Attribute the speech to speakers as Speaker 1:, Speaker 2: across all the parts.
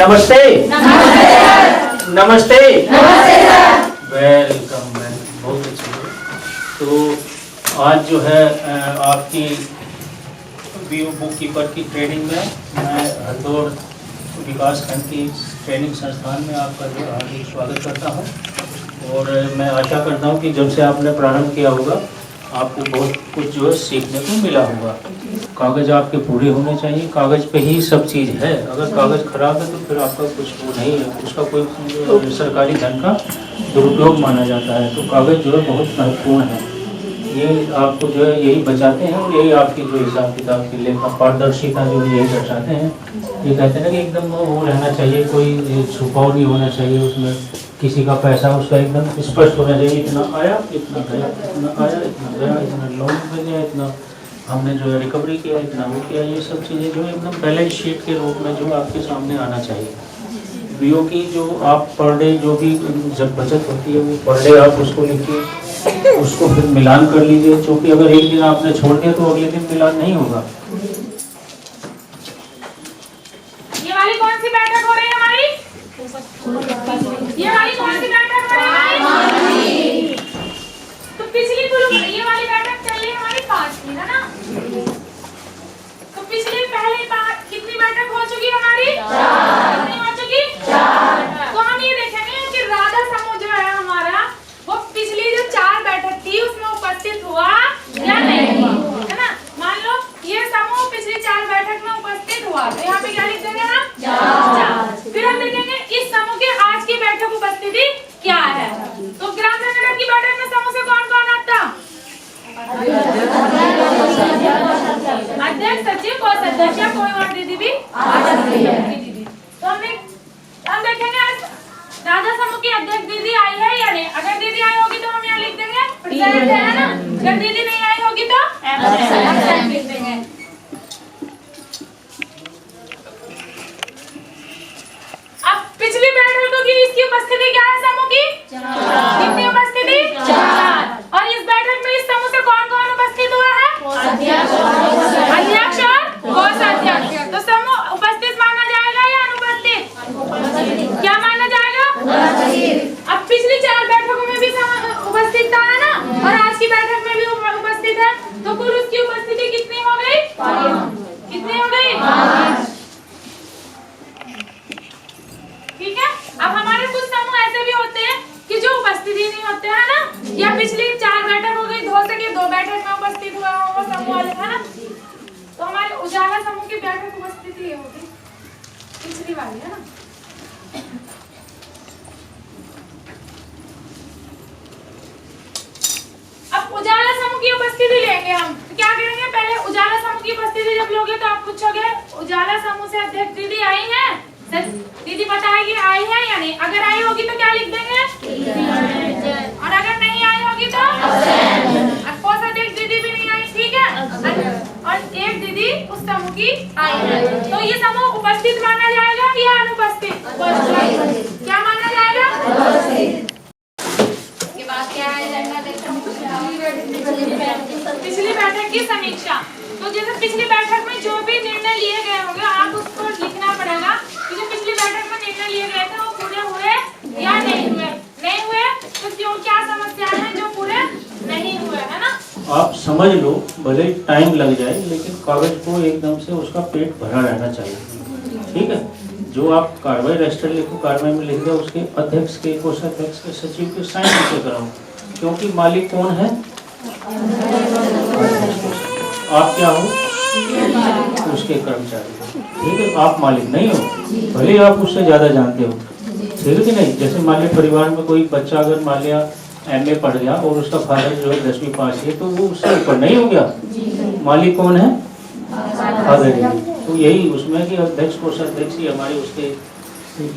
Speaker 1: नमस्ते।
Speaker 2: नमस्ते।
Speaker 1: नमस्ते।
Speaker 2: वेलकम मैम, बहुत अच्छी है। तो आज जो है आपकी बीओ बुक कीपर की ट्रेनिंग में मैं हरदौर विकास खंड की ट्रेनिंग संस्थान में आपका जो हार्दिक स्वागत करता हूं। और मैं आशा करता हूं कि जब से आपने प्रारंभ किया होगा आपको बहुत कुछ जो है सीखने को मिला होगा। कागज़ आपके पूरे होने चाहिए, कागज़ पे ही सब चीज़ है। अगर कागज़ खराब है तो फिर आपका कुछ वो नहीं है, उसका कोई सरकारी धन का दुरुपयोग माना जाता है। तो कागज़ जो है बहुत महत्वपूर्ण है, ये आपको जो है यही बचाते हैं और यही आपकी जो हिसाब किताब की लेखा पारदर्शिता जो यही दर्शाते हैं। ये कहते हैं ना कि एकदम वो रहना चाहिए, कोई छुपाव नहीं होना चाहिए उसमें, किसी का पैसा उसका एकदम स्पष्ट होना चाहिए, इतना आया इतना गया, इतना आया इतना गया, इतना लोन पे गया, इतना हमने जो है रिकवरी किया, इतना वो किया। ये सब चीज़ें जो है एकदम बैलेंस शीट के रूप में जो आपके सामने आना चाहिए। बीओ की जो आप पर डे जो भी जब बचत होती है वो पर डे आप उसको लिखिए, उसको फिर मिलान कर लीजिए, क्योंकि अगर एक दिन आपने छोड़ दिया तो अगले दिन मिलान नहीं होगा।
Speaker 3: ये वाली कौन सी बैठक हो रही है हमारी? ये वाली कौन सी बैठक हो रही है हमारी? तो पिछली ये वाली बैठक चल रही है हमारी 5 की, है ना? तो पिछली पहली बार कितनी बैठक हो चुकी हमारी? 4। कितनी हो चुकी? 4। तो हम ये देखेंगे कि राधा समूह जो है हमारा वो पिछली जो 4 बैठक थी उसमें उपस्थित हुआ या नहीं हुआ, है ना? मान लो ये समूह पिछली 4 बैठक में उपस्थित हुआ, तो यहाँ पे क्या लिख देंगे हम? 4। फिर हम देखेंगे इस समूह की आज की बैठक उपस्थिति क्या है। तो ग्राम संगठन की बैठक में समूह से कौन कौन आता? अध्यक्ष, सचिव, कोषाध्यक्ष या कोई और दीदी भी आ सकती है। तो हम देखेंगे आज राधा समूह की अध्यक्ष दीदी आई है या नहीं। अगर दीदी आई होगी तो हम यहाँ लिख देंगे प्रेजेंट, है ना? अगर दीदी नहीं आई होगी तो एब्सेंट लिख देंगे। अब पिछली बैठकों की इसकी उपस्थिति क्या है समूह की? 4। कितनी उपस्थिति? 4। और इस बैठक में इस समूह से कौन कौन उपस्थित हुआ है? अध्यक्ष और कोषाध्यक्ष। तो समूह उपस्थित माना जाएगा या अनुपस्थित? क्या माना जाएगा? अब पिछली 4 बैठकों में भी उपस्थित था, है ना? और आज की बैठक में भी उपस्थित है, तो कुल उसकी उपस्थिति कितनी हो गई? 5। कितनी हो गई? 5। ठीक है। अब हमारे कुछ समूह ऐसे भी होते हैं कि जो उपस्थिति नहीं होते हैं ना, या पिछली 4 बैठक हो गई, हो सके 2 बैठक में उपस्थित हुआ हो वो समूह वाले, है ना? तो हमारे उजाला समूह की बैठक उपस्थिति ये होगी पिछली वाली, है ना? अब उजाला समूह की उपस्थिति लेंगे हम, तो क्या करेंगे? पहले उजाला समूह की उपस्थिति जब लोगे तो आप पूछोगे उजाला समूह से अध्यक्ष दीदी आई है? दीदी बताएगी आई है या नहीं। अगर आई होगी तो क्या लिख देंगे? और अगर नहीं आई होगी तो कोषाध्यक्ष दीदी भी नहीं आई, ठीक है? और एक दीदी उस समूह की आई है, तो ये समूह उपस्थित माना जाएगा या अनुपस्थित? क्या माना जाएगा? इसके बाद क्या है? पिछली बैठक की समीक्षा। तो जैसे पिछली बैठक में जो भी निर्णय लिए गए होंगे आप उसको लिखना पड़ेगा कि जो पिछली बैठक में निर्णय लिए गए थे वो पूरे हुए या नहीं हुए। नहीं हुए तो क्यों, क्या समस्या है जो पूरे नहीं हुए, है ना? आप
Speaker 2: समझ लो, भले टाइम लग जाए लेकिन कागज को एकदम से उसका पेट भरा रहना चाहिए, ठीक है? जो आप कार्रवाई रजिस्टर लिखो, कार्रवाई में लिख दो, उसके अध्यक्ष के, कोषाध्यक्ष के, सचिव के साइन नीचे कराओ, क्योंकि मालिक कौन है? आप क्या हो? उसके कर्मचारी, ठीक है? आप मालिक नहीं हो, भले आप उससे ज्यादा जानते हो, ठीक है कि नहीं? जैसे मान लिया परिवार में कोई बच्चा अगर मान लिया MA पढ़ गया और उसका फादर जो है 10वीं पास है, तो वो उससे ऊपर नहीं हो गया? मालिक कौन है? फादर। तो यही उसमें कि अध्यक्ष, कोषाध्यक्ष ही हमारे उसके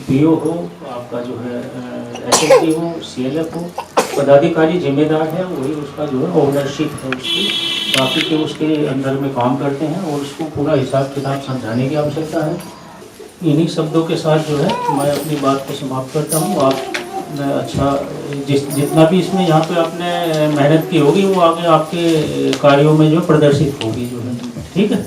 Speaker 2: बीओ हो, आपका जो है SSP हो, CLF हो, पदाधिकारी जिम्मेदार है, वही उसका जो है ओनरशिप है उसकी, बाकी के उसके अंदर में काम करते हैं और उसको पूरा हिसाब किताब समझाने की आवश्यकता है। इन्हीं शब्दों के साथ जो है मैं अपनी बात को समाप्त करता हूँ। आप अच्छा जितना भी इसमें यहाँ पे आपने मेहनत की होगी वो आगे आपके कार्यों में जो प्रदर्शित होगी जो है, ठीक है?